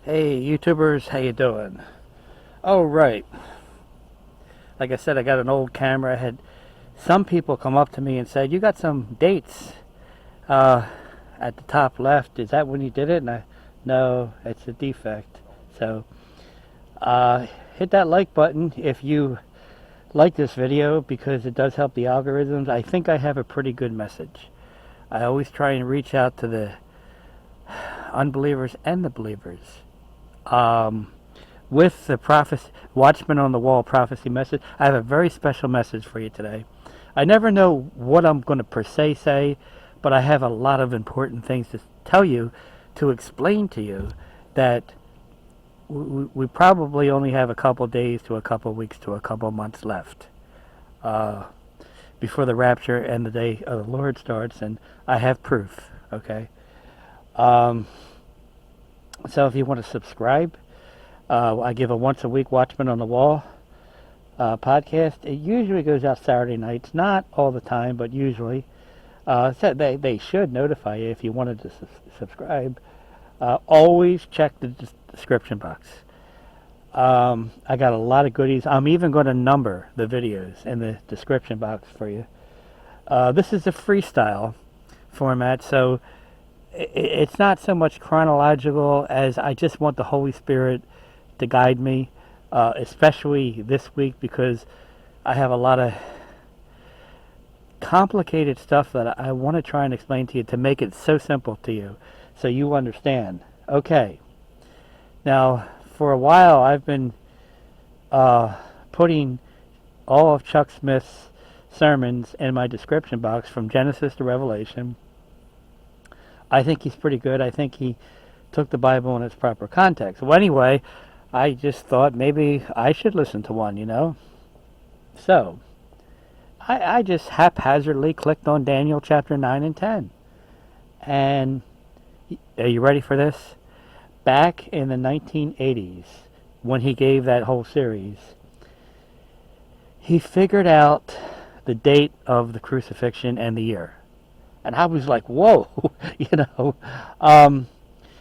Hey YouTubers, how you doing? Oh right, like I said, I got an old camera. I had some people come up to me and said, "You got some dates uh, at the top left. Is that when you did it?" And no, it's a defect. So uh, hit that like button if you like this video because it does help the algorithms. I think I have a pretty good message. I always try and reach out to the unbelievers and the believers. Um, with the prophecy, Watchman on the Wall prophecy message, I have a very special message for you today. I never know what I'm going to per se say, but I have a lot of important things to tell you, to explain to you that we probably only have a couple days to a couple weeks to a couple months left uh, before the rapture and the day of the Lord starts, and I have proof, okay? Um, so if you want to subscribe, I give a once a week Watchman on the Wall podcast. It usually goes out Saturday nights, not all the time, but usually. So they should notify you if you wanted to subscribe. Always check the description box. I got a lot of goodies. I'm even going to number the videos in the description box for you. This is a freestyle format, so it's not so much chronological as I just want the Holy Spirit to guide me, especially this week because I have a lot of complicated stuff that I want to try and explain to you to make it so simple to you so you understand. Okay, now for a while I've been putting all of Chuck Smith's sermons in my description box from Genesis to Revelation. I think he's pretty good. I think he took the Bible in its proper context. Well, anyway, I just thought maybe I should listen to one, you know? So, I just haphazardly clicked on Daniel chapter 9 and 10. And are you ready for this? Back in the 1980s, when he gave that whole series, he figured out the date of the crucifixion and the year. And I was like, whoa, you know.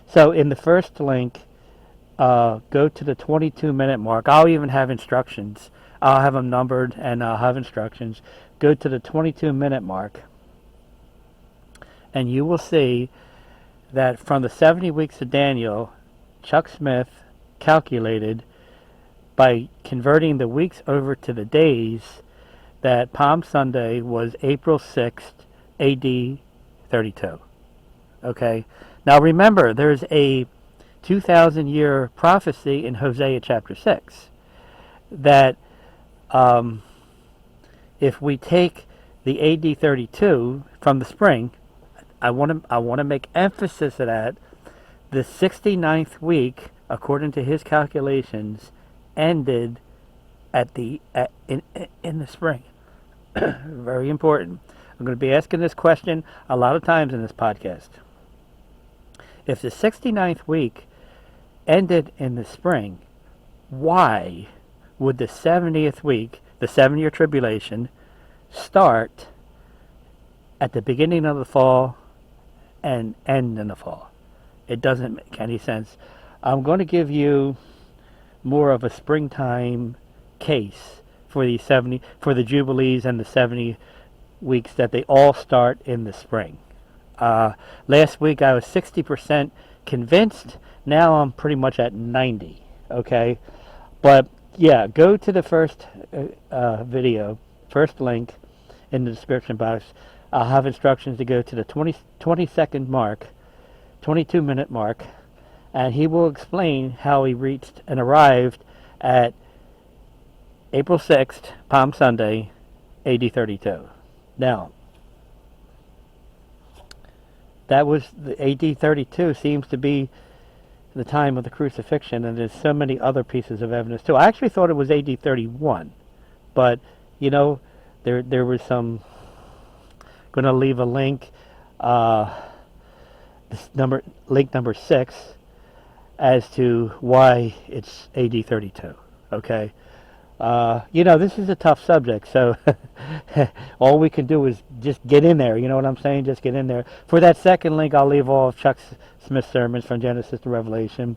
So in the first link, go to the 22-minute mark. I'll even have instructions. I'll have them numbered and I'll have instructions. Go to the 22-minute mark and you will see that from the 70 weeks of Daniel, Chuck Smith calculated by converting the weeks over to the days that Palm Sunday was April 6th, AD 32. Okay? Now remember, there's a 2,000-year prophecy in Hosea chapter 6 that if we take the AD 32 from the spring, I want to make emphasis of that. The 69th week, according to his calculations, ended in the spring. Very important. I'm going to be asking this question a lot of times in this podcast. If the 69th week ended in the spring, why would the 70th week, the 7-year tribulation, start at the beginning of the fall and end in the fall? It doesn't make any sense. I'm going to give you more of a springtime case for the Jubilees and the 70 weeks that they all start in the spring. Last week I was 60% convinced. Now I'm pretty much at 90. Okay, but yeah, go to the first video, first link in the description box. I'll have instructions to go to the 22nd mark, 22-minute mark, and he will explain how he reached and arrived at April 6th, Palm Sunday, AD 32. Now, that was the AD 32 seems to be the time of the crucifixion, and there's so many other pieces of evidence too. I actually thought it was AD 31, but you know, there was some. Going to leave a link, link number 6, as to why it's AD 32. Okay, you know, this is a tough subject, so all we can do is just get in there. You know what I'm saying? Just get in there. For that second link, I'll leave all of Chuck Smith's sermons from Genesis to Revelation.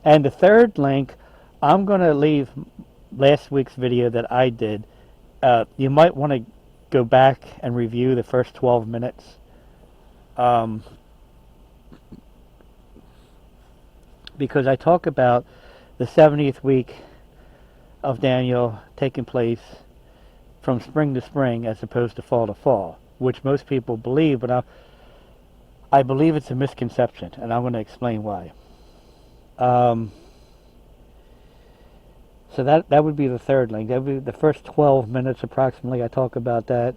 And the third link, I'm going to leave last week's video that I did. You might want to go back and review the first 12 minutes. Because I talk about the 70th week of Daniel taking place from spring to spring as opposed to fall to fall, which most people believe, but I believe it's a misconception, and I'm going to explain why. So that would be the third link. That would be the first 12 minutes approximately. I talk about that.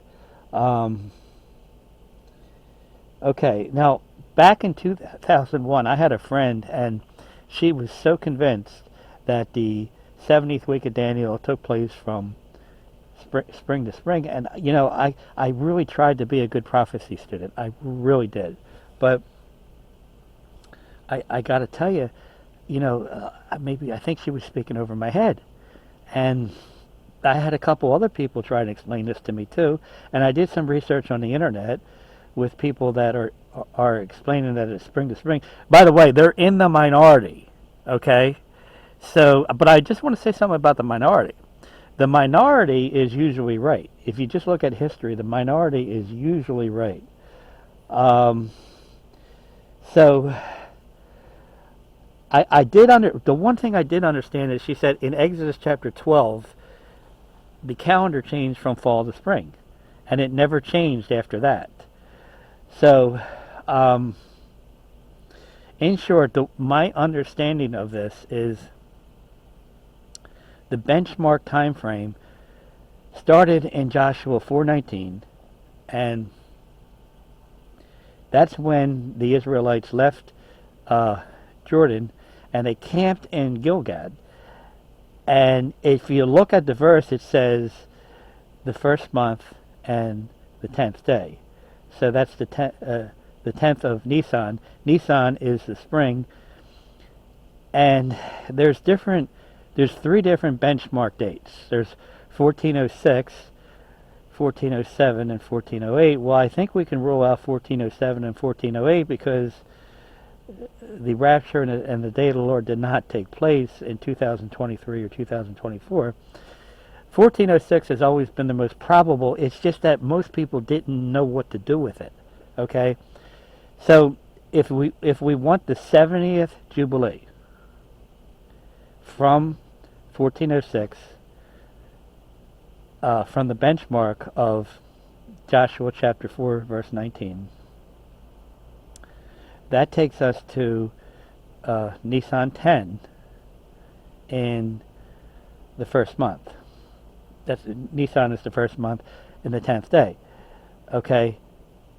Okay, now back in 2001, I had a friend, and she was so convinced that the 70th week of Daniel took place from spring to spring. And, you know, I really tried to be a good prophecy student. I really did. But I got to tell you, you know, maybe I think she was speaking over my head. And I had a couple other people try to explain this to me too. And I did some research on the internet with people that are explaining that it's spring to spring. By the way, they're in the minority, okay? So, but I just want to say something about the minority. The minority is usually right. If you just look at history, the minority is usually right. So I did the one thing I did understand is she said in Exodus chapter 12, the calendar changed from fall to spring, and it never changed after that. So, in short, my understanding of this is the benchmark time frame started in Joshua 4:19, and that's when the Israelites left Jordan, and they camped in Gilgad. And if you look at the verse, it says the first month and the 10th day. So that's the 10th of Nisan. Nisan is the spring, and there's three different benchmark dates. There's 1406, 1407, and 1408. Well, I think we can rule out 1407 and 1408 because the rapture and the day of the Lord did not take place in 2023 or 2024. 1406 has always been the most probable. It's just that most people didn't know what to do with it. Okay, so if we want the 70th Jubilee from 1406, from the benchmark of Joshua chapter 4 verse 19, that takes us to Nisan 10 in the first month. Nisan is the first month in the 10th day. Okay,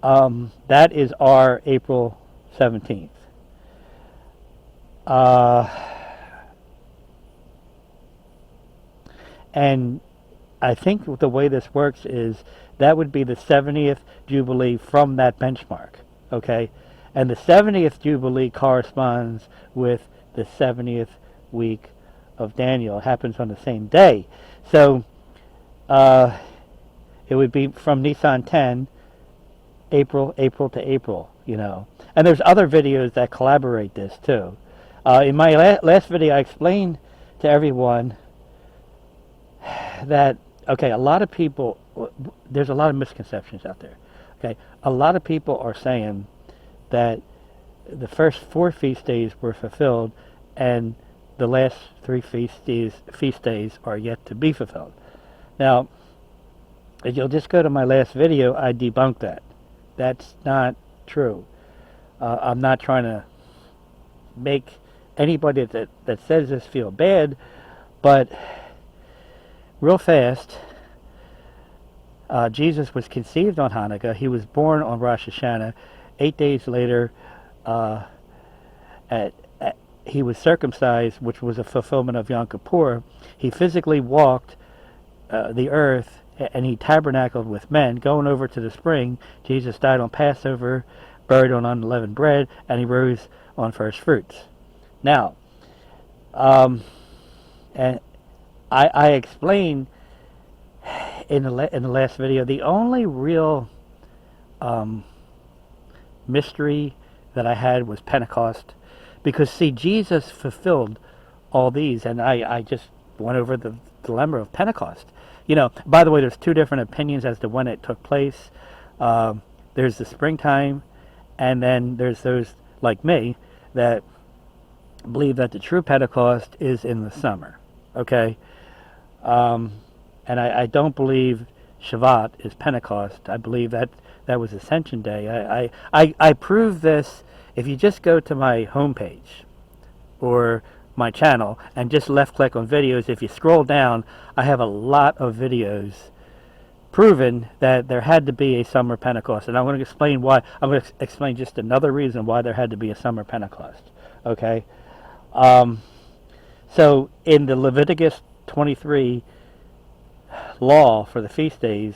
that is our April 17th. And I think the way this works is that would be the 70th Jubilee from that benchmark. Okay, and the 70th Jubilee corresponds with the 70th week of Daniel. It happens on the same day. So it would be from Nisan 10, April to April, you know. And there's other videos that collaborate this too. In my last video, I explained to everyone that, okay, a lot of people, there's a lot of misconceptions out there. Okay, a lot of people are saying that the first 4 feast days were fulfilled and the last 3 feast days are yet to be fulfilled. Now, if you'll just go to my last video, I debunked that. That's not true. I'm not trying to make anybody that says this feel bad, but real fast, Jesus was conceived on Hanukkah. He was born on Rosh Hashanah. 8 days later, he was circumcised, which was a fulfillment of Yom Kippur. He physically walked the earth, and he tabernacled with men. Going over to the spring, Jesus died on Passover, buried on unleavened bread, and he rose on first fruits. Now, and I explained in the last video, the only real mystery that I had was Pentecost, Because, see, Jesus fulfilled all these, and I just went over the dilemma of Pentecost. By the way, there's two different opinions as to when it took place. There's the springtime, and then there's those like me that believe that the true Pentecost is in the summer. Okay? And I don't believe Shavuot is Pentecost. I believe that was Ascension Day. I prove this if you just go to my homepage or my channel and just left click on videos. If you scroll down, I have a lot of videos proving that there had to be a summer Pentecost. And I'm going to explain why. I'm going to explain just another reason why there had to be a summer Pentecost. Okay? So in the Leviticus 23 law for the feast days,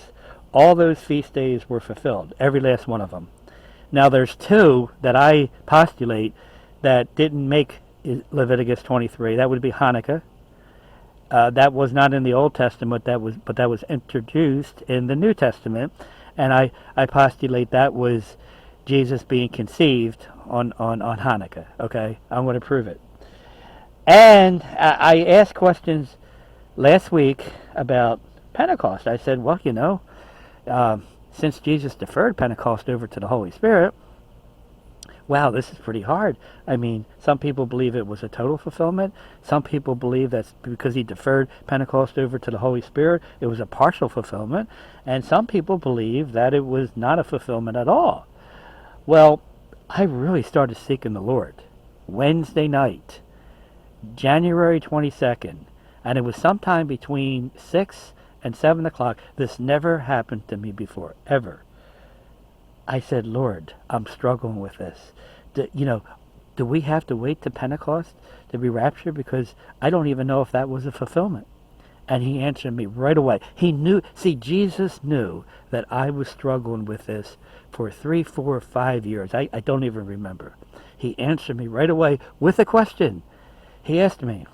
all those feast days were fulfilled, every last one of them. Now there's two that I postulate that didn't make Leviticus 23. That would be Hanukkah. That was not in the Old Testament, but that was introduced in the New Testament, and I postulate that was Jesus being conceived on Hanukkah. Okay, I'm going to prove it. And I asked questions last week about Pentecost. I said, well, since Jesus deferred Pentecost over to the Holy Spirit, wow, this is pretty hard. I mean, some people believe it was a total fulfillment. Some people believe that because he deferred Pentecost over to the Holy Spirit, it was a partial fulfillment. And some people believe that it was not a fulfillment at all. Well, I really started seeking the Lord Wednesday night, January 22nd, and it was sometime between 6 and 7 o'clock. This never happened to me before, ever. I said, Lord, I'm struggling with this. Do we have to wait to Pentecost to be raptured? Because I don't even know if that was a fulfillment. And he answered me right away. He knew, Jesus knew that I was struggling with this for 3, 4, 5 years. I don't even remember. He answered me right away with a question. He asked me,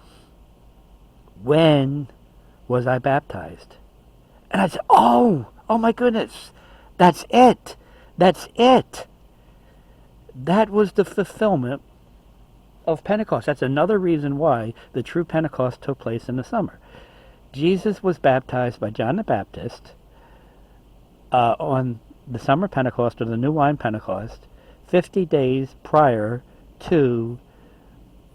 when was I baptized? And I said, oh my goodness, that's it. That's it. That was the fulfillment of Pentecost. That's another reason why the true Pentecost took place in the summer. Jesus was baptized by John the Baptist on the summer Pentecost, or the New Wine Pentecost, 50 days prior to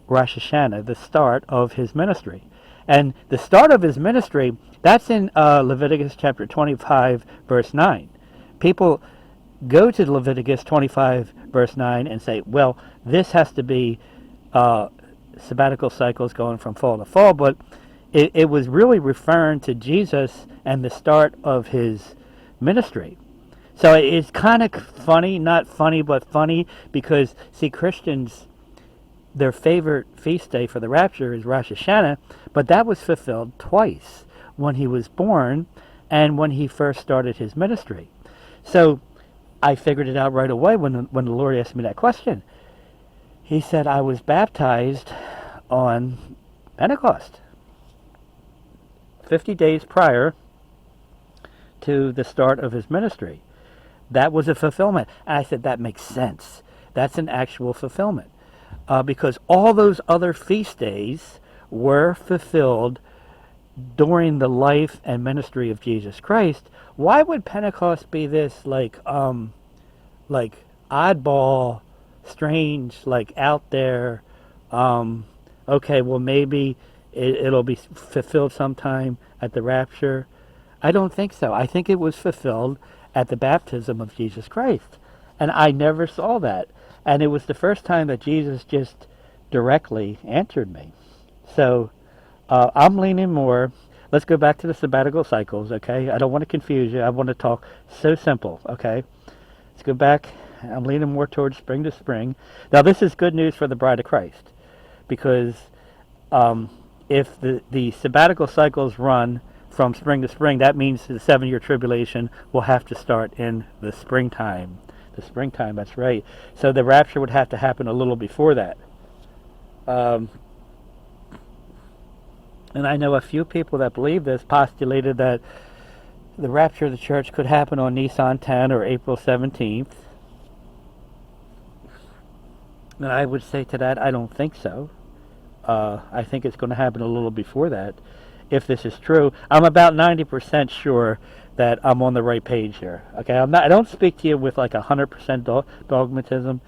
Rosh Hashanah, the start of his ministry. And the start of his ministry, that's in Leviticus chapter 25, verse 9. People go to Leviticus 25, verse 9 and say, well, this has to be sabbatical cycles going from fall to fall, but it was really referring to Jesus and the start of his ministry. So it's kind of funny, not funny, but funny, because, see, Christians, their favorite feast day for the rapture is Rosh Hashanah, but that was fulfilled twice, when he was born and when he first started his ministry. So I figured it out right away when the Lord asked me that question. He said, I was baptized on Pentecost, 50 days prior to the start of his ministry. That was a fulfillment. And I said, that makes sense. That's an actual fulfillment. Because all those other feast days were fulfilled during the life and ministry of Jesus Christ. Why would Pentecost be this like oddball, strange, like out there? Okay, well, maybe it'll be fulfilled sometime at the rapture. I don't think so. I think it was fulfilled at the baptism of Jesus Christ. And I never saw that. And it was the first time that Jesus just directly answered me. So I'm leaning more. Let's go back to the sabbatical cycles, okay? I don't want to confuse you. I want to talk so simple, okay? Let's go back. I'm leaning more towards spring to spring. Now, this is good news for the bride of Christ, because if the sabbatical cycles run from spring to spring, that means the 7-year tribulation will have to start in the springtime. The springtime, that's right. So the rapture would have to happen a little before that. And I know a few people that believe this postulated that the rapture of the church could happen on Nisan 10 or April 17th. And I would say to that, I don't think so. I think it's going to happen a little before that. If this is true, I'm about 90% sure that I'm on the right page here. Okay, I'm not. I don't speak to you with like 100% dogmatism,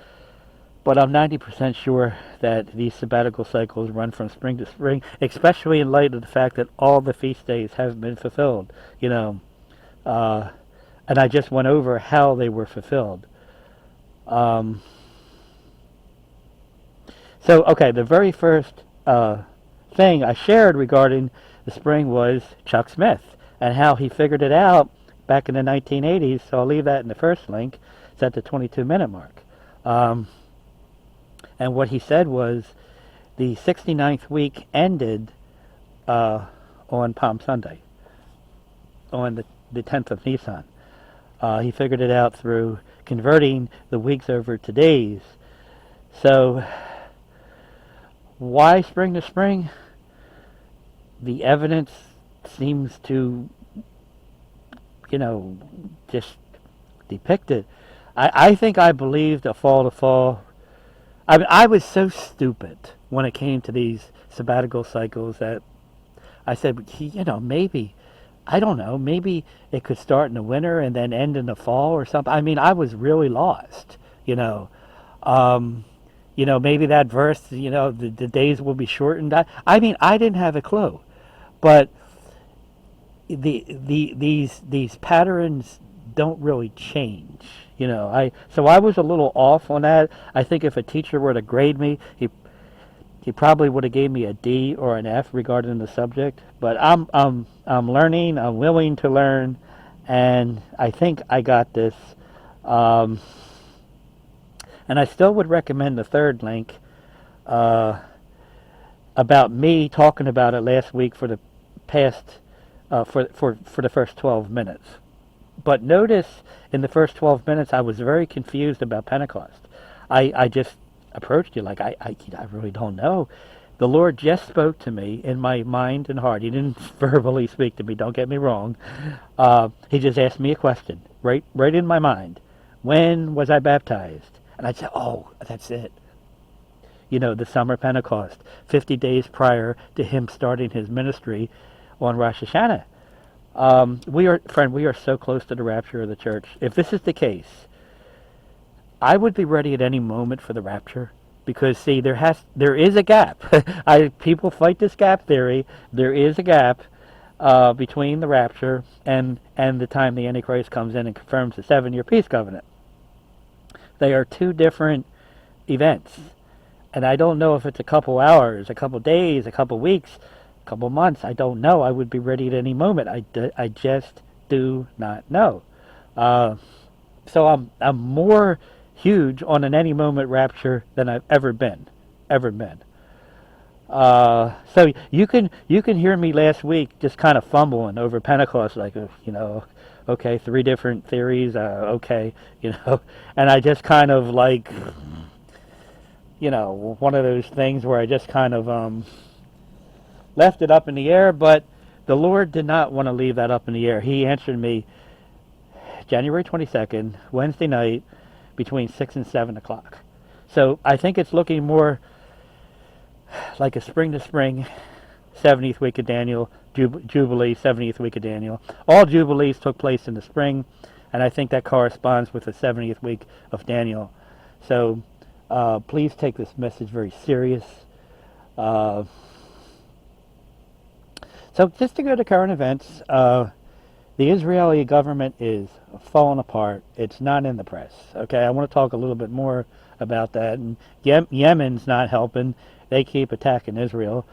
but I'm 90% sure that these sabbatical cycles run from spring to spring, especially in light of the fact that all the feast days have been fulfilled. You know, uh, and I just went over how they were fulfilled. Um, so, okay, the very first thing I shared regarding the spring was Chuck Smith and how he figured it out back in the 1980s. So I'll leave that in the first link. It's at the 22-minute mark. Um, and what he said was the 69th week ended on Palm Sunday, on the 10th of Nisan. He figured it out through converting the weeks over to days. So why spring to spring? The evidence seems to, just depict it. I think I believed a fall to fall. I mean, I was so stupid when it came to these sabbatical cycles that I said, maybe, I don't know, maybe it could start in the winter and then end in the fall or something. I mean, I was really lost, you know. Um, maybe that verse, the days will be shortened. I mean, I didn't have a clue. But these patterns don't really change. So I was a little off on that. I think if a teacher were to grade me, he probably would have gave me a D or an F regarding the subject. But I'm learning. I'm willing to learn, and I think I got this. Um, and I still would recommend the third link about me talking about it last week for the past for the first 12 minutes. But notice in the first 12 minutes I was very confused about Pentecost. I just approached you like I really don't know. The Lord just spoke to me in my mind and heart. He didn't verbally speak to me, don't get me wrong. He just asked me a question right in my mind. When was I baptized? And I said, oh, that's it. The summer Pentecost, 50 days prior to him starting his ministry on Rosh Hashanah. We are so close to the rapture of the church. If this is the case, I would be ready at any moment for the rapture, because see, there is a gap. People fight this gap theory. There is a gap between the rapture and the time the Antichrist comes in and confirms the 7-year peace covenant. They are two different events. And I don't know if it's a couple hours, a couple days, a couple weeks, a couple months. I don't know. I would be ready at any moment. I just do not know. So I'm more huge on an any moment rapture than I've ever been. So you can hear me last week just kind of fumbling over Pentecost, like, okay, 3 different theories, okay, and I just kind of like, one of those things where I just kind of left it up in the air, but the Lord did not want to leave that up in the air. He answered me January 22nd, Wednesday night, between 6 and 7 o'clock. So I think it's looking more like a spring to spring, 70th week of Daniel, Jubilee, 70th week of Daniel. All Jubilees took place in the spring, and I think that corresponds with the 70th week of Daniel. So please take this message very serious. So just to go to current events, the Israeli government is falling apart. It's not in the press. Okay, I want to talk a little bit more about that. And Yemen's not helping. They keep attacking Israel.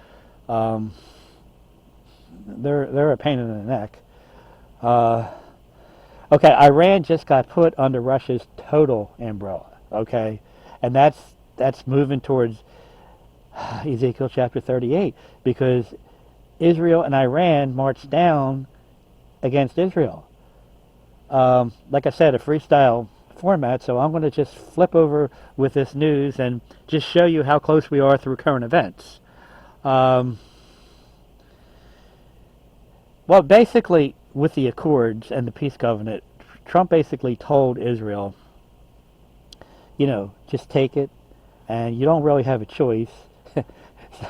They're a pain in the neck. Okay, Iran just got put under Russia's total umbrella. Okay, and that's moving towards Ezekiel chapter 38, because Israel and Iran marched down against Israel. Like I said, a freestyle format, so I'm going to just flip over with this news and just show you how close we are through current events. Well, basically, with the Accords and the Peace Covenant, Trump basically told Israel, just take it. and you don't really have a choice.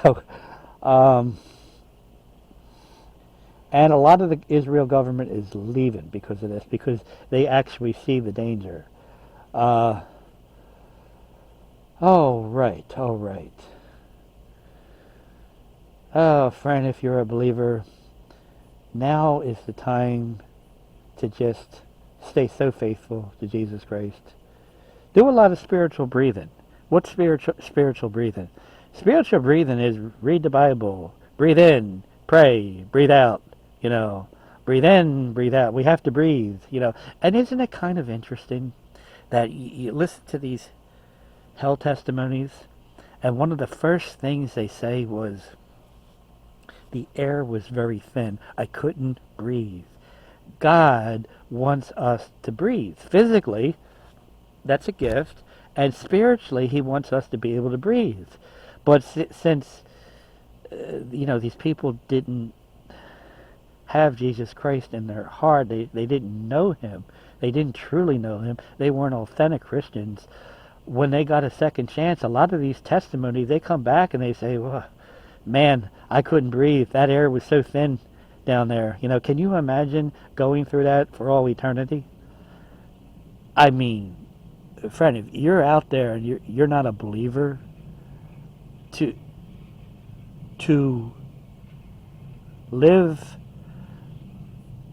So, um, and a lot of the Israel government is leaving because of this, because they actually see the danger. Uh, oh, right, oh, right. Oh, friend, if you're a believer, now is the time to just stay so faithful to Jesus Christ. Do a lot of spiritual breathing. What's spiritual breathing? Spiritual breathing is read the Bible, breathe in, pray, breathe out, you know, breathe in, breathe out. We have to breathe, you know. And isn't it kind of interesting that you listen to these hell testimonies, and one of the first things they say was, the air was very thin. I couldn't breathe. God wants us to breathe. Physically, that's a gift. And spiritually, he wants us to be able to breathe. But since, these people didn't have Jesus Christ in their heart, they didn't know him. They didn't truly know him. They weren't authentic Christians. When they got a second chance, a lot of these testimonies, they come back and they say, well, man, I couldn't breathe. That air was so thin down there. You know, can you imagine going through that for all eternity? I mean, friend, if you're out there and you're not a believer, to live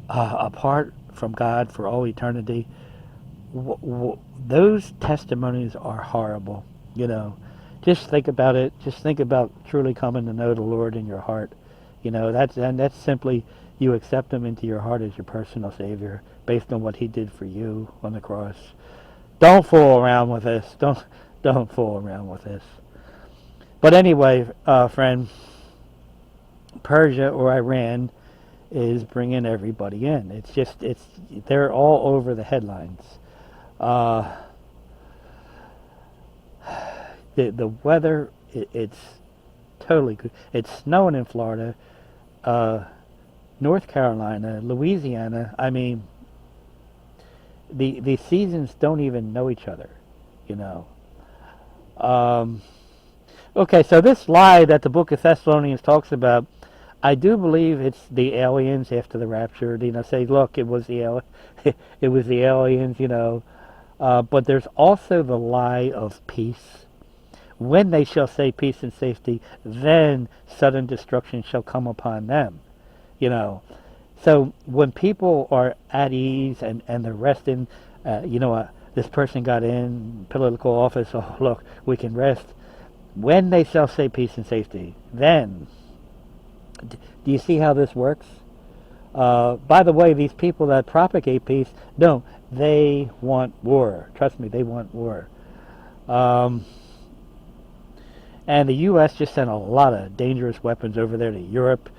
apart from God for all eternity, those testimonies are horrible. You know, just think about it. Just think about truly coming to know the Lord in your heart. You know, that's simply you accept him into your heart as your personal Savior based on what he did for you on the cross. Don't fool around with this. Don't fool around with this. But anyway, friend, Persia or Iran is bringing everybody in. They're all over the headlines. The weather, it's totally good. It's snowing in Florida, North Carolina, Louisiana. I mean, the seasons don't even know each other, you know. Okay, so this lie that the book of Thessalonians talks about, I do believe it's the aliens after the rapture. You know, say, look, it was the it was the aliens, you know. But there's also the lie of peace. When they shall say peace and safety, then sudden destruction shall come upon them. You know, so when people are at ease and they're resting, this person got in political office. Oh, look, we can rest. When they shall say peace and safety, then. Do you see how this works? By the way, these people that propagate peace, no, they want war. Trust me, they want war. And the U.S. just sent a lot of dangerous weapons over there to Europe,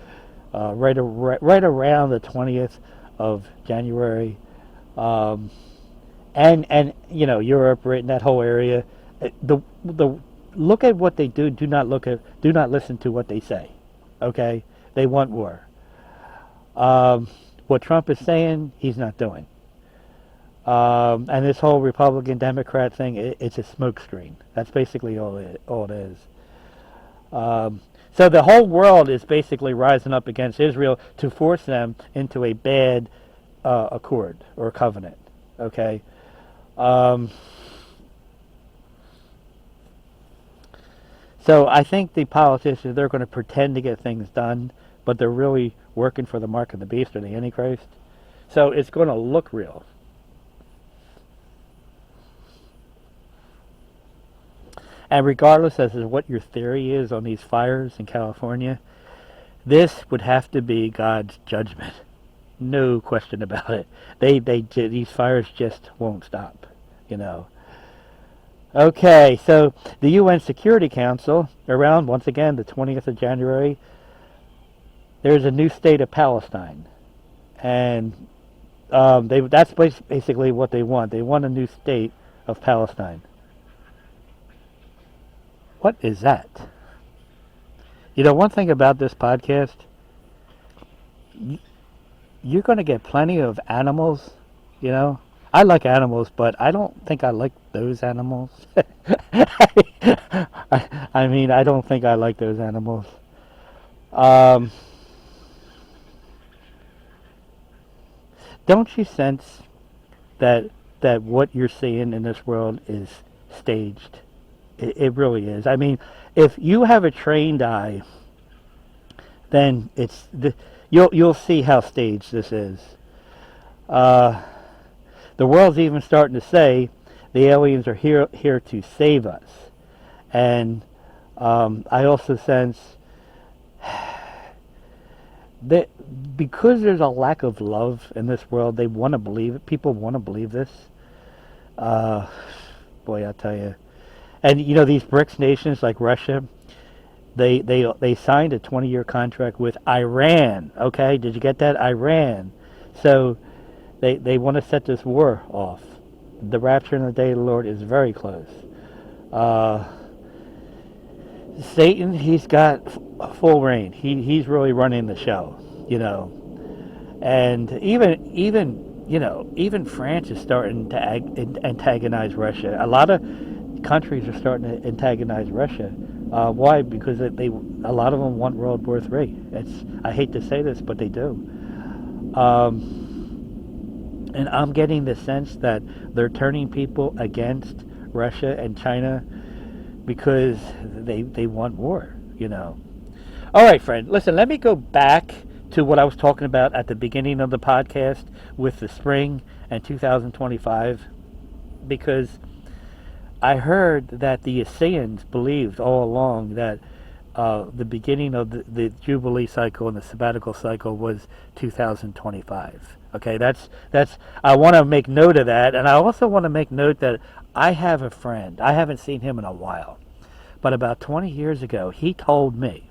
right around the 20th of January, and Europe, right in that whole area. The look at what they do. Do not listen to what they say. Okay, they want war. What Trump is saying, he's not doing. And this whole Republican-Democrat thing, it's a smokescreen. That's basically all it is. So the whole world is basically rising up against Israel to force them into a bad accord or covenant. Okay? So I think the politicians, they're going to pretend to get things done, but they're really working for the mark of the beast or the Antichrist. So it's going to look real. And regardless as to what your theory is on these fires in California, this would have to be God's judgment. No question about it. These fires just won't stop, you know. Okay, so the UN Security Council, around, once again, the 20th of January, there's a new state of Palestine. And that's basically what they want. They want a new state of Palestine. What is that? You know, one thing about this podcast, you're going to get plenty of animals, you know. I like animals, but I don't think I like those animals. I mean, I don't think I like those animals. Um, don't you sense that what you're seeing in this world is staged? It really is. I mean, if you have a trained eye, then you'll see how staged this is. Uh, the world's even starting to say the aliens are here to save us, and I also sense that because there's a lack of love in this world, they want to believe it. People want to believe this. Uh, Boy, I tell you. And you know these BRICS nations like Russia, they signed a 20-year contract with Iran. Okay, did you get that? Iran. So they want to set this war off. The rapture in the day of the Lord is very close. Uh, Satan, he's got full reign. He's really running the show, you know. And even France is starting to antagonize Russia. A lot of countries are starting to antagonize Russia. Why? Because a lot of them want World War III. I hate to say this, but they do. And I'm getting the sense that they're turning people against Russia and China because they want war, you know. All right, friend. Listen, let me go back to what I was talking about at the beginning of the podcast with the spring and 2025, because I heard that the Essenes believed all along that the beginning of the Jubilee cycle and the sabbatical cycle was 2025. Okay, that's. I want to make note of that, and I also want to make note that I have a friend. I haven't seen him in a while, but about 20 years ago, he told me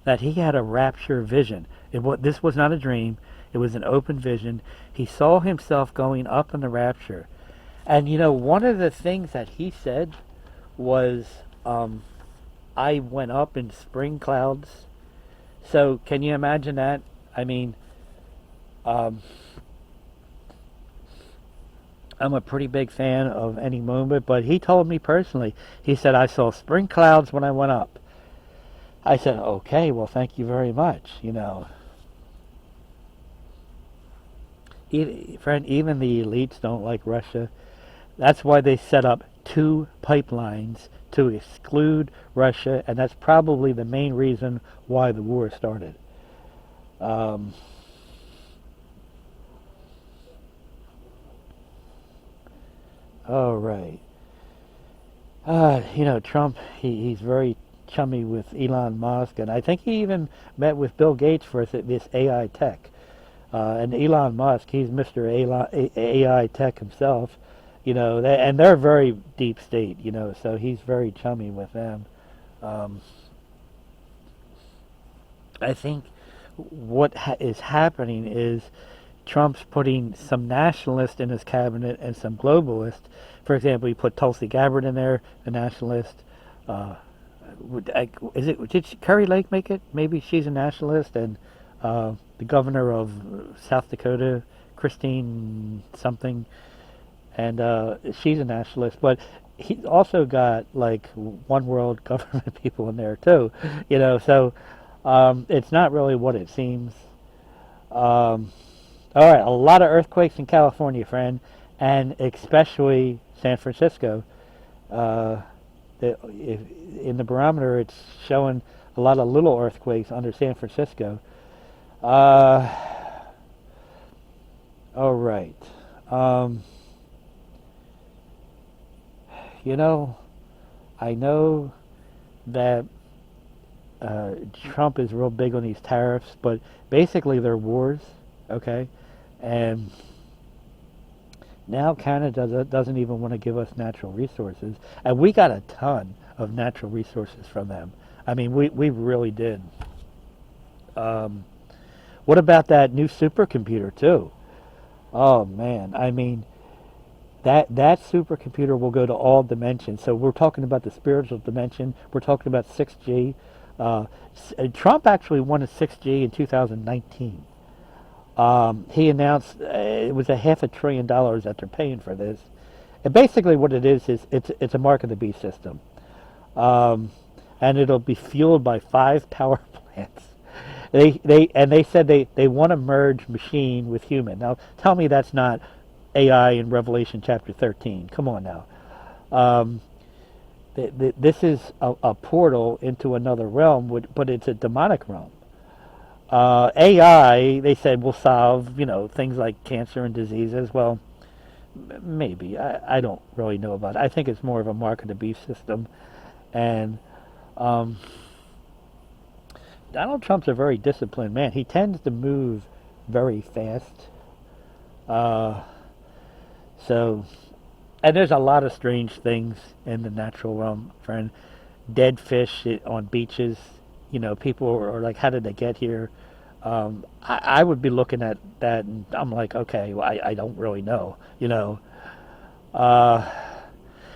that he had a rapture vision. This was not a dream. It was an open vision. He saw himself going up in the rapture. And you know, one of the things that he said was, I went up in spring clouds. So can you imagine that? I mean, I'm a pretty big fan of any movement, but he told me personally, he said, I saw spring clouds when I went up. I said, okay, well, thank you very much, you know. Friend, even the elites don't like Russia. That's why they set up 2 pipelines to exclude Russia, and that's probably the main reason why the war started. All right. You know, Trump, he's very chummy with Elon Musk, and I think he even met with Bill Gates for this AI tech. And Elon Musk, he's Mr. AI tech himself, you know, and they're very deep state, you know, so he's very chummy with them. I think what is happening is Trump's putting some nationalists in his cabinet and some globalists. For example, he put Tulsi Gabbard in there, the nationalist. Did Kerry Lake make it? Maybe she's a nationalist, and the governor of South Dakota, Christine something, and she's a nationalist. But he's also got like one world government people in there too, you know. So it's not really what it seems. All right, a lot of earthquakes in California, friend, and especially San Francisco. In the barometer, it's showing a lot of little earthquakes under San Francisco. All right. You know, I know that Trump is real big on these tariffs, but basically they're wars, okay? And now Canada doesn't even want to give us natural resources, and we got a ton of natural resources from them. I mean, we really did. What about that new supercomputer too? Oh man, I mean, that supercomputer will go to all dimensions. So we're talking about the spiritual dimension. We're talking about 6G. Trump actually wanted 6G in 2019. He announced it was a $500 billion that they're paying for this. And basically, what it is it's a mark of the beast system, um, and it'll be fueled by 5 power plants. They said they want to merge machine with human. Now, tell me that's not AI in Revelation chapter 13. Come on now. Um, this is a portal into another realm, but it's a demonic realm. AI, they said, will solve things like cancer and diseases. Well, maybe. I don't really know about it. I think it's more of a mark of the beast system. And um, Donald Trump's a very disciplined man. He tends to move very fast. Uh, so, and there's a lot of strange things in the natural realm, friend. Dead fish on beaches. People are like, how did they get here? I would be looking at that, and I'm like, okay, well, I don't really know. Uh,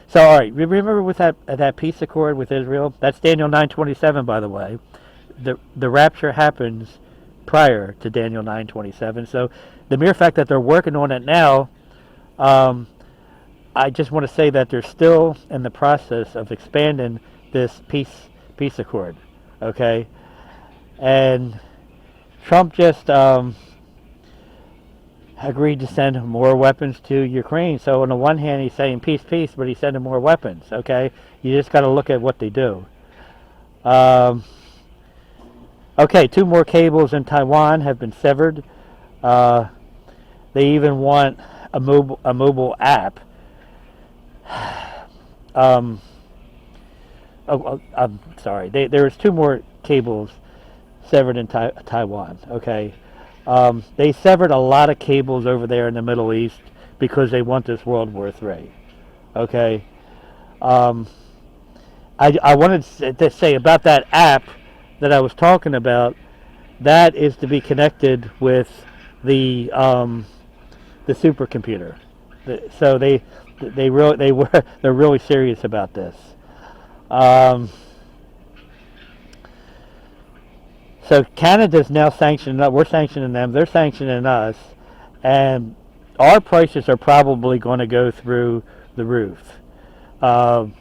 so, all right, remember with that peace accord with Israel? That's Daniel 9:27, by the way. The rapture happens prior to Daniel 9:27. So, the mere fact that they're working on it now, um, I just want to say that they're still in the process of expanding this peace accord. Okay, and Trump just agreed to send more weapons to Ukraine. So on the one hand, he's saying peace, peace, but he's sending more weapons. Okay, you just got to look at what they do. Um, okay, 2 more cables in Taiwan have been severed. Uh, they even want a mobile app. Um, I'm sorry. There was 2 more cables severed in Taiwan. Okay, they severed a lot of cables over there in the Middle East because they want this World War III. Okay, um, I wanted to say about that app that I was talking about. That is to be connected with the supercomputer. So they're really serious about this. Um, So Canada's now sanctioning us. We're sanctioning them. They're sanctioning us, and our prices are probably going to go through the roof. Um,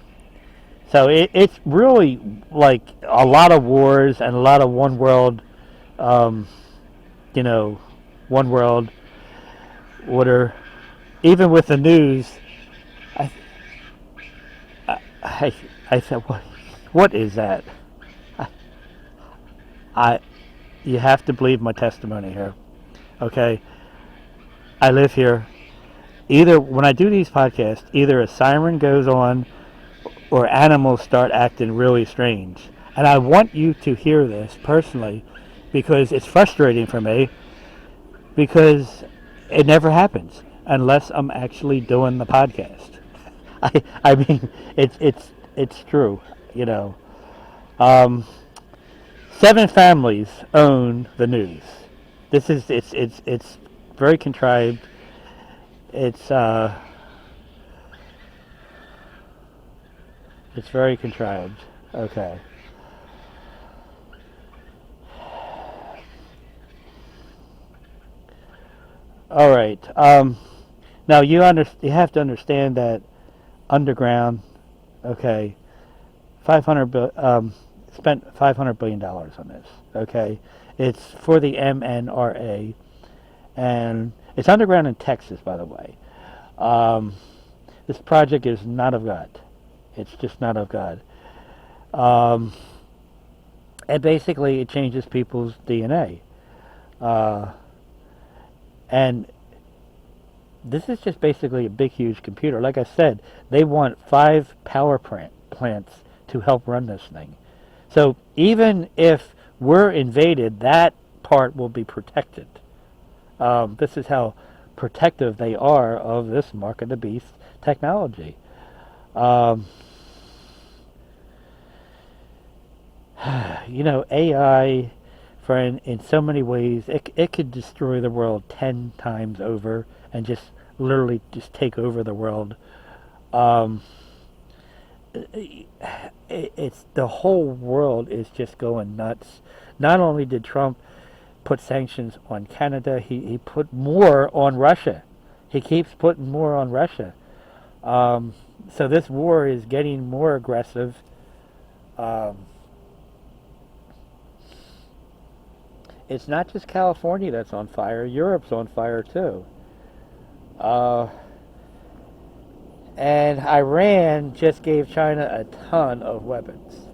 so it's really like a lot of wars and a lot of one world, um, you know, one world order. Even with the news, I I said, what is that? I you have to believe my testimony here. Okay, I live here. Either when I do these podcasts, either a siren goes on or animals start acting really strange. And I want you to hear this personally because it's frustrating for me because it never happens unless I'm actually doing the podcast. I mean it's true, you know. Um, 7 families own the news. This is it's very contrived. It's it's very contrived. Okay. All right. Now you have to understand that underground. Okay. 500 spent $500 billion on this. Okay. It's for the MNRA, and it's underground in Texas, by the way. Um, this project is not of God. It's just not of God. Um, and basically, it changes people's DNA. Uh, and this is just basically a big, huge computer. Like I said, they want 5 power plants to help run this thing. So even if we're invaded, that part will be protected. This is how protective they are of this mark of the beast technology. Um, AI, friend, in so many ways, it could destroy the world 10 times over and just literally just take over the world. Um, it's the whole world is just going nuts. Not only did Trump put sanctions on Canada. He put more on Russia. He keeps putting more on Russia. So this war is getting more aggressive. It's not just California that's on fire. Europe's on fire too. And Iran just gave China a ton of weapons.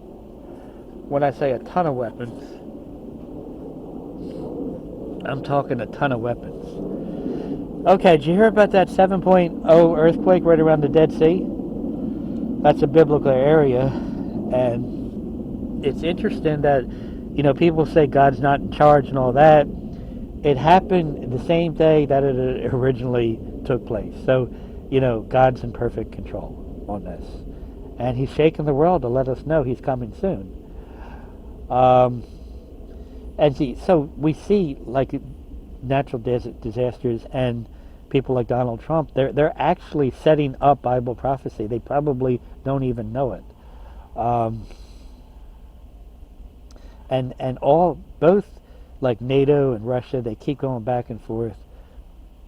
When I say a ton of weapons, I'm talking a ton of weapons. Okay, did you hear about that 7.0 earthquake right around the Dead Sea? That's a biblical area, and it's interesting that, people say God's not in charge and all that. It happened the same day that it originally took place. So, God's in perfect control on this. And he's shaking the world to let us know he's coming soon. So we see, like, natural disasters and people like Donald Trump, they're actually setting up Bible prophecy. They probably don't even know it. And both like NATO and Russia, they keep going back and forth.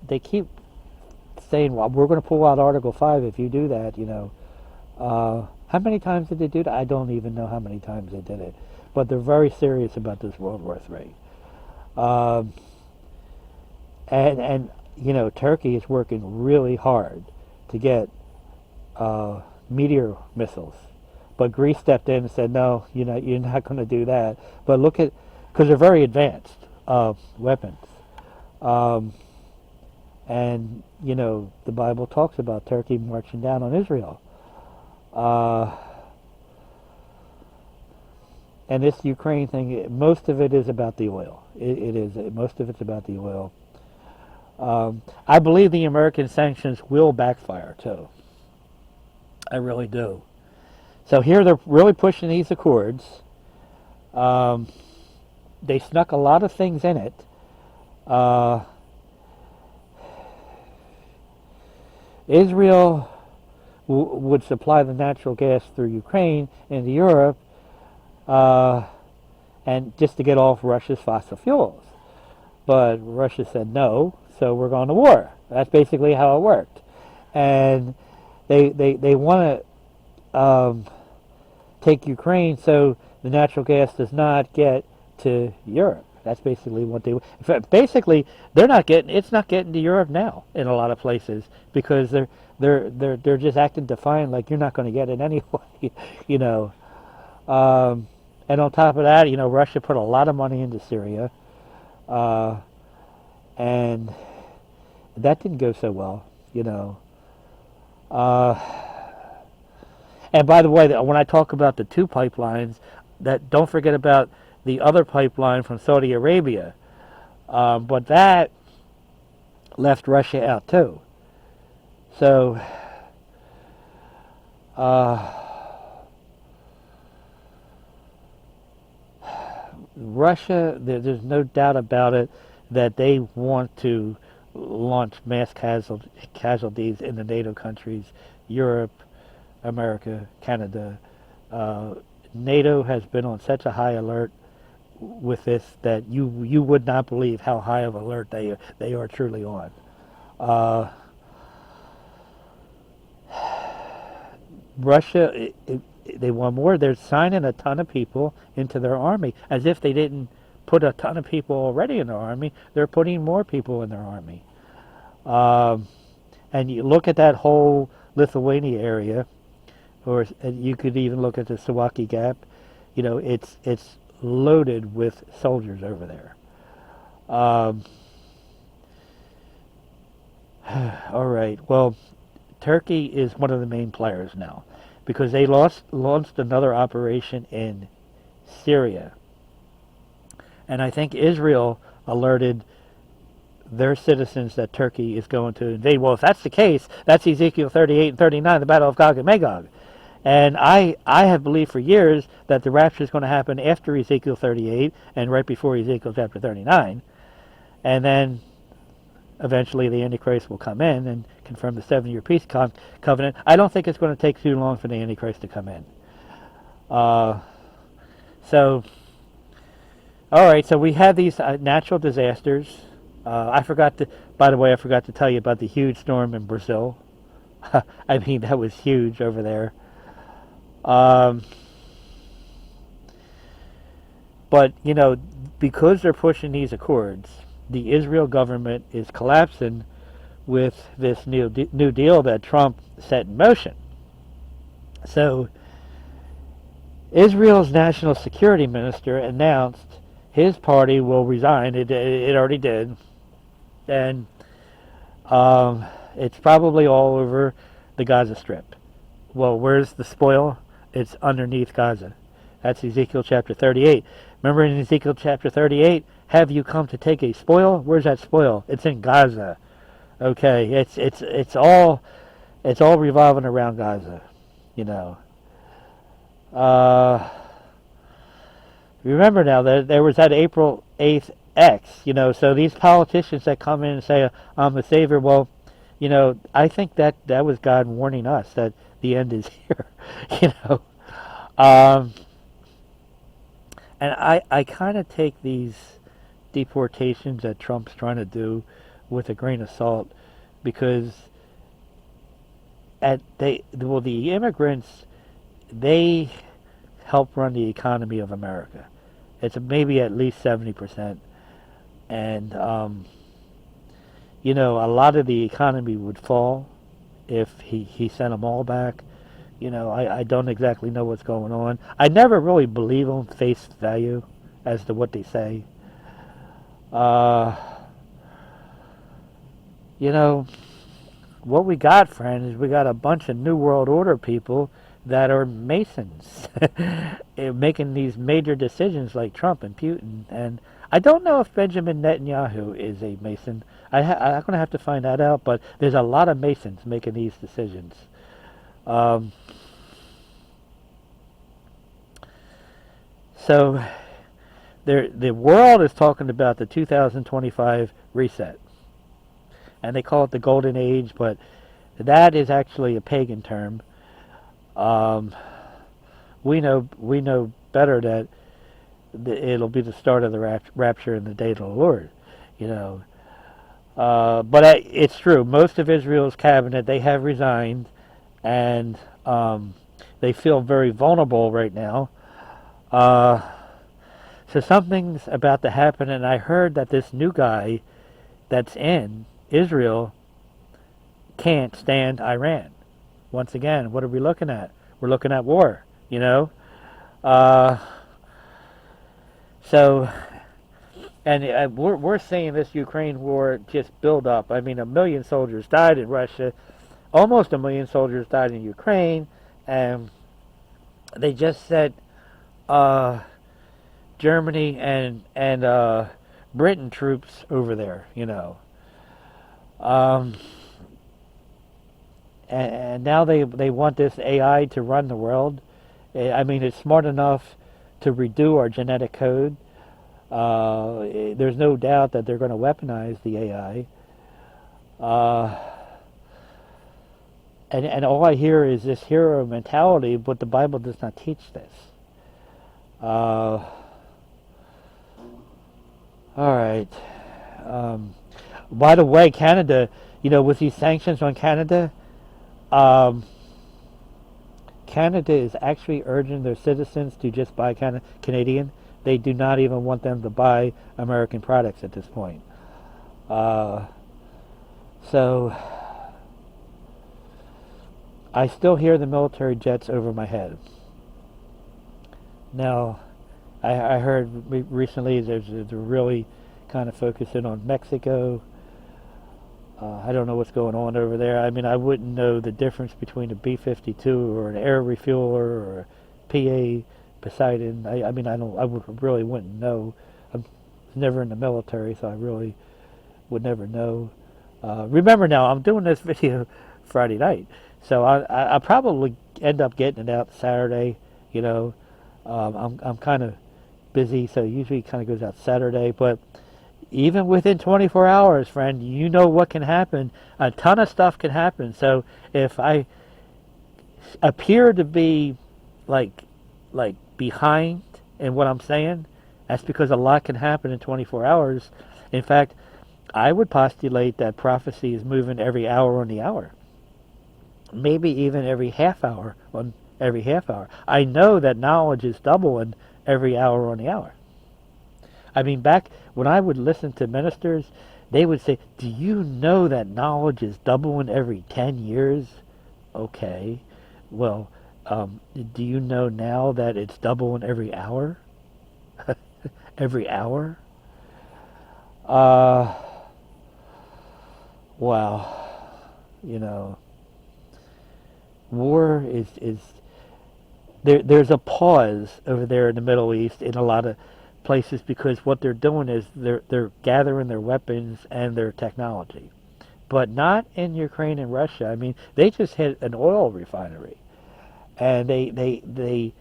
They keep saying, well, we're going to pull out Article 5 if you do that, How many times did they do that? I don't even know how many times they did it. But they're very serious about this World War III. And Turkey is working really hard to get meteor missiles. But Greece stepped in and said, no, you're not going to do that. But look at, because they're very advanced weapons. And, the Bible talks about Turkey marching down on Israel. And this Ukraine thing, most of it is about the oil. It is. Most of it's about the oil. I believe the American sanctions will backfire, too. I really do. So here they're really pushing these accords. They snuck a lot of things in it. Israel would supply the natural gas through Ukraine into Europe, and just to get off Russia's fossil fuels. But Russia said no, so we're going to war. That's basically how it worked. And they want to take Ukraine so the natural gas does not get to Europe. That's basically what they. In fact, basically, it's not getting to Europe now in a lot of places because they're just acting defiant, like you're not going to get it anyway, And on top of that, Russia put a lot of money into Syria, and that didn't go so well, And by the way, when I talk about the two pipelines, that don't forget about the other pipeline from Saudi Arabia. But that left Russia out too. So Russia, there's no doubt about it that they want to launch mass casualties in the NATO countries, Europe, America, Canada. NATO has been on such a high alert with this that you would not believe how high of alert they are truly on. Russia, they want more. They're signing a ton of people into their army, as if they didn't put a ton of people already in their army. They're putting more people in their army. And you look at that whole Lithuania area, or you could even look at the Suwalki Gap. It's loaded with soldiers over there. All right. Well, Turkey is one of the main players now because they launched another operation in Syria. And I think Israel alerted their citizens that Turkey is going to invade. Well, if that's the case, that's Ezekiel 38 and 39, the Battle of Gog and Magog. And I have believed for years that the rapture is going to happen after Ezekiel 38 and right before Ezekiel chapter 39. And then eventually the Antichrist will come in and confirm the 7-year peace covenant. I don't think it's going to take too long for the Antichrist to come in. So All right, so we have these natural disasters. By the way, I forgot to tell you about the huge storm in Brazil. I mean, that was huge over there. Um, but, because they're pushing these accords, the Israel government is collapsing with this new deal that Trump set in motion. So, Israel's national security minister announced his party will resign. It already did. And it's probably all over the Gaza Strip. Well, where's the spoil? It's underneath Gaza. That's Ezekiel chapter 38. Remember in Ezekiel chapter 38, have you come to take a spoil? Where's that spoil? It's in Gaza. Okay, it's all revolving around Gaza, you know. Uh, Remember now that there was that April 8th X, so these politicians that come in and say, I'm the savior, well, I think that was God warning us that the end is here, you know. Um, and I kind of take these deportations that Trump's trying to do with a grain of salt because the immigrants, they help run the economy of America. It's maybe at least 70%. And, a lot of the economy would fall if he sent them all back. I don't exactly know what's going on. I never really believe them face value as to what they say. Uh, you know, what we got, friend, is we got a bunch of New World Order people that are Masons making these major decisions like Trump and Putin. And I don't know if Benjamin Netanyahu is a Mason. I'm going to have to find that out, but there's a lot of Masons making these decisions. Um, so the world is talking about the 2025 reset. And they call it the Golden Age, but that is actually a pagan term. Um, we know better that it'll be the start of the rapture and the day of the Lord, you know. But it's true. Most of Israel's cabinet, they have resigned, and they feel very vulnerable right now. Uh, so something's about to happen, and I heard that this new guy that's in Israel can't stand Iran. Once again, what are we looking at? We're looking at war, you know. Uh, so, and we're seeing this Ukraine war just build up. I mean, 1 million soldiers died in Russia, almost 1 million soldiers died in Ukraine, and they just said Germany and Britain troops over there, you know. Um, and now they want this AI to run the world. I mean, it's smart enough to redo our genetic code. There's no doubt that they're going to weaponize the AI. And all I hear is this hero mentality, but the Bible does not teach this. All right. By the way, Canada, with these sanctions on Canada, Canada is actually urging their citizens to just buy Canadian. They do not even want them to buy American products at this point. So I still hear the military jets over my head. Now, I heard recently they're really kind of focusing on Mexico. I don't know what's going on over there. I mean, I wouldn't know the difference between a B-52 or an air refueler or a PA Poseidon. I mean, I really wouldn't know. I'm never in the military, so I really would never know. Remember now, I'm doing this video Friday night, so I probably end up getting it out Saturday. I'm kind of busy, so usually it kind of goes out Saturday, but even within 24 hours, friend, you know what can happen. A ton of stuff can happen. So if I appear to be like behind in what I'm saying, That's because a lot can happen in 24 hours. In fact, I would postulate that prophecy is moving every hour on the hour. Maybe even every half hour on every half hour. I know that knowledge is doubling every hour on the hour. I mean, back when I would listen to ministers, they would say, do you know that knowledge is doubling every 10 years? Okay. Well, do you know now that it's doubling every hour? Every hour? Wow. You know, war is there's a pause over there in the Middle East in a lot of places because what they're doing is they're gathering their weapons and their technology, but not in Ukraine and Russia. I mean, they just hit an oil refinery, and they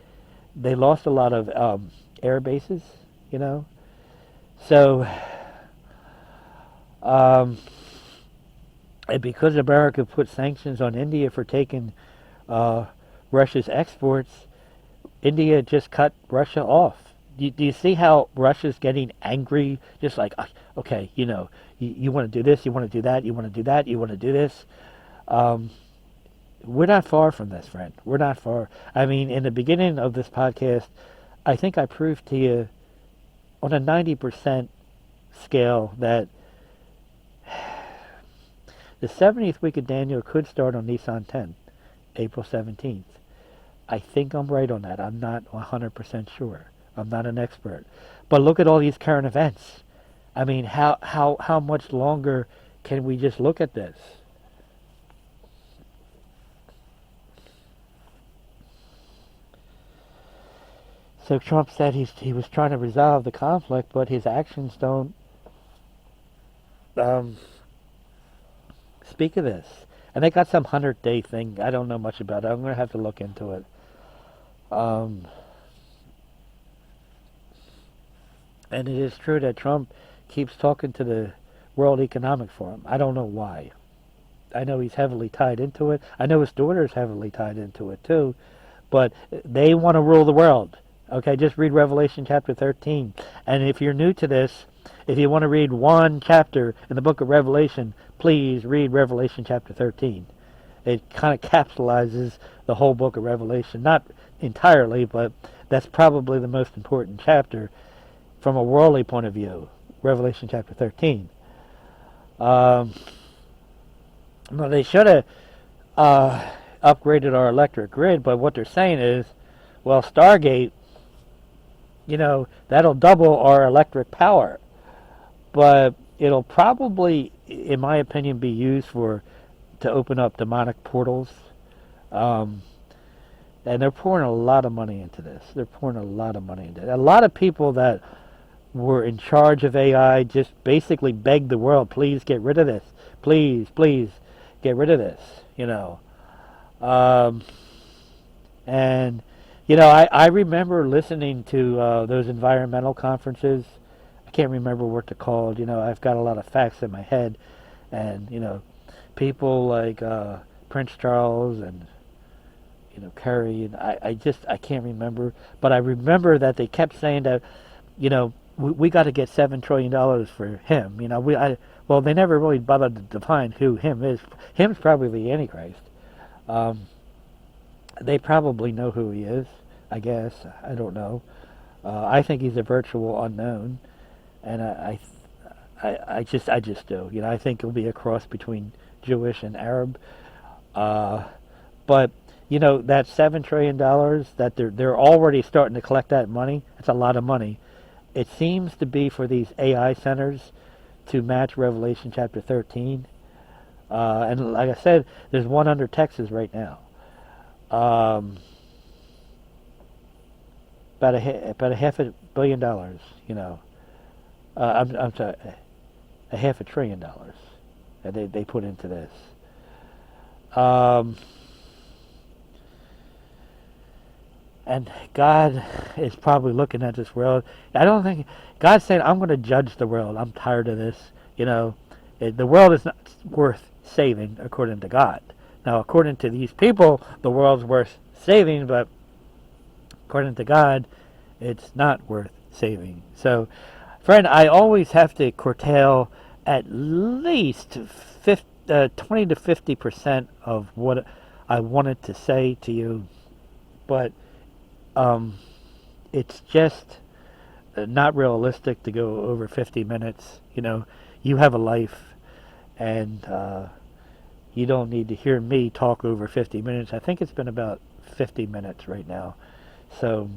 lost a lot of air bases, you know. So, and because America put sanctions on India for taking Russia's exports, India just cut Russia off. Do you see how Russia's getting angry? Just like, okay, you know, you want to do this, you want to do that, you want to do that, you want to do this. We're not far from this, friend. We're not far. I mean, in the beginning of this podcast, I think I proved to you on a 90% scale that the 70th week of Daniel could start on Nisan 10, April 17th. I think I'm right on that. I'm not 100% sure. I'm not an expert. But look at all these current events. I mean, how much longer can we just look at this? So Trump said he was trying to resolve the conflict, but his actions don't speak of this. And they got some 100-day thing. I don't know much about it. I'm going to have to look into it. And it is true that Trump keeps talking to the World Economic Forum. I don't know why. I know he's heavily tied into it. I know his daughter's heavily tied into it too. But they want to rule the world. Okay, just read Revelation chapter 13. And if you're new to this, if you want to read one chapter in the book of Revelation, please read Revelation chapter 13. It kind of capsulizes the whole book of Revelation. Not entirely, but that's probably the most important chapter from a worldly point of view. Revelation chapter 13. Well, they should have upgraded our electric grid, but what they're saying is, well, Stargate, you know, that'll double our electric power. But it'll probably, in my opinion, be used to open up demonic portals. And they're pouring a lot of money into this. They're pouring a lot of money into it. A lot of people that were in charge of AI just basically begged the world, please get rid of this. Please, please get rid of this, you know. And, you know, I remember listening to those environmental conferences. I can't remember what they're called. You know, I've got a lot of facts in my head. And, you know, people like Prince Charles and, you know, Kerry. And I can't remember. But I remember that they kept saying that, you know, we got to get $7 trillion for him. You know, well, they never really bothered to define who him is. Him's probably the Antichrist. They probably know who he is, I guess. I don't know. I think he's a virtual unknown, and I just do. You know, I think he'll be a cross between Jewish and Arab. But you know, that $7 trillion that they're already starting to collect that money. That's a lot of money. It seems to be for these AI centers to match Revelation chapter 13. And like I said, there's one under Texas right now. About a $500 million, you know. I'm sorry, $500 billion that they put into this. And God is probably looking at this world. I don't think God's saying, I'm going to judge the world. I'm tired of this. You know, the world is not worth saving according to God. Now, according to these people, the world's worth saving, but according to God, it's not worth saving. So, friend, I always have to curtail at least 20 to 50% of what I wanted to say to you, but um, it's just not realistic to go over 50 minutes. You have a life, and you don't need to hear me talk over 50 minutes. I think it's been about 50 minutes right now. So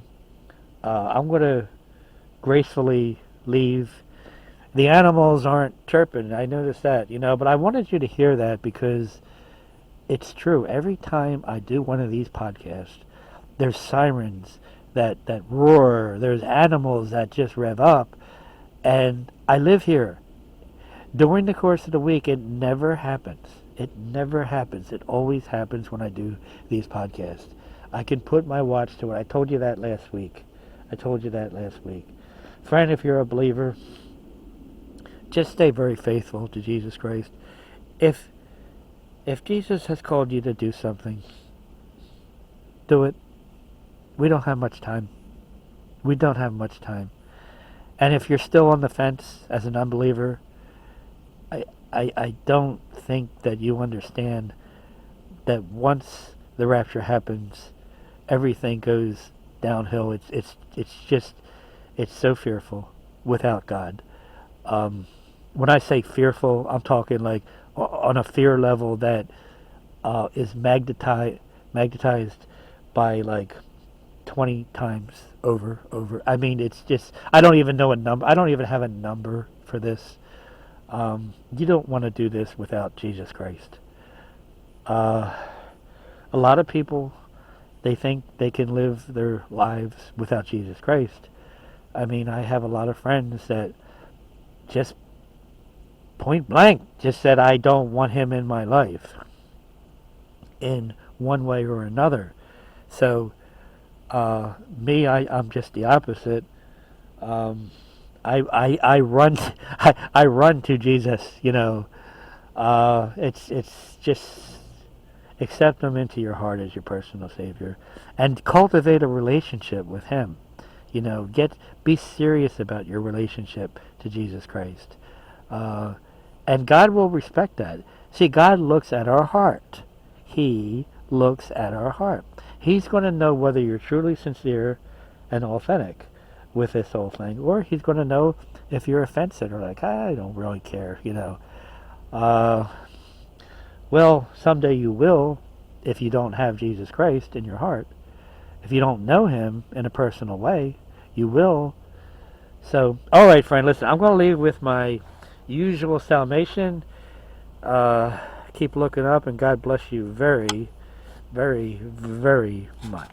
I'm going to gracefully leave. The animals aren't chirping. I noticed that, but I wanted you to hear that because it's true. Every time I do one of these podcasts, there's sirens that roar. There's animals that just rev up. And I live here. During the course of the week, it never happens. It never happens. It always happens when I do these podcasts. I can put my watch to it. I told you that last week. Friend, if you're a believer, just stay very faithful to Jesus Christ. If Jesus has called you to do something, do it. We don't have much time. And if you're still on the fence as an unbeliever, I don't think that you understand that once the rapture happens, everything goes downhill. It's so fearful without God. When I say fearful, I'm talking like on a fear level that is magnetized by like 20 times over. I mean, it's just, I don't even know a number. I don't even have a number for this. You don't want to do this without Jesus Christ. A lot of people, they think they can live their lives without Jesus Christ. I mean, I have a lot of friends that just point blank just said, I don't want him in my life in one way or another. So I'm just the opposite. I run I run to Jesus. It's just accept him into your heart as your personal Savior, and cultivate a relationship with him. Be serious about your relationship to Jesus Christ, and God will respect that. See, God looks at our heart. He looks at our heart. He's going to know whether you're truly sincere and authentic with this whole thing, or he's going to know if you're offensive or like, I don't really care, Well, someday you will, if you don't have Jesus Christ in your heart. If you don't know him in a personal way, you will. So, all right, friend, listen, I'm going to leave with my usual salvation. Keep looking up, and God bless you very, very, very much.